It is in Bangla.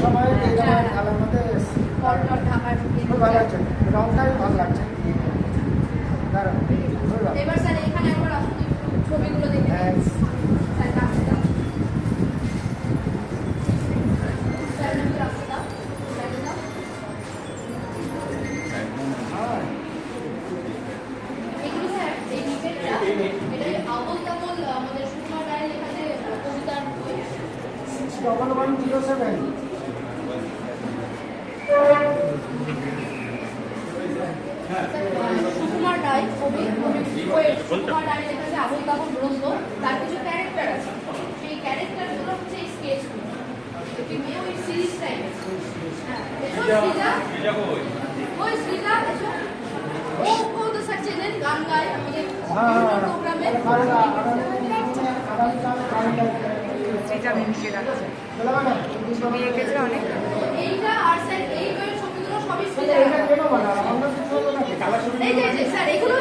সময় এইরকম খেলার মধ্যে কলটল ঢাকার খুব ভালো লাগছে, রংটাই ভালো লাগছে। দাঁড়ান, এবার স্যার এখানে একবার আসুন, একটু ছবিগুলো দেখে হ্যাঁ। স্যার রাখতে দাও, স্যার একটু রাখতে দাও, রাখতে দাও। এগুলো স্যার এই নিবেদটা এটা আবল তাবল আমাদের সুকুমার রায়ের লেখা যে কবিতার বই। 1107 সুকুমার রায় কবি সুকুমার রায়ের লেখা যে আবল তাবল গ্রন্থ, তার কিছু ক্যারেক্টার আছে, সেই ক্যারেক্টারগুলো হচ্ছে এই স্কেচগুলো। একটি মেয়ে ওই সিরিজটাই, হ্যাঁ এসো সৃজা, ওই সৃজা এসো। ও তো স্যার চেনেন, গান গায় আমাদের প্রোগ্রামে। সেটা আমি মিশিয়ে রাখছি, ছবি এঁকেছে অনেক। এইটা আর স্যার এই বইয়ের ছবিগুলো সবই সৃজা। এই যে স্যার এগুলো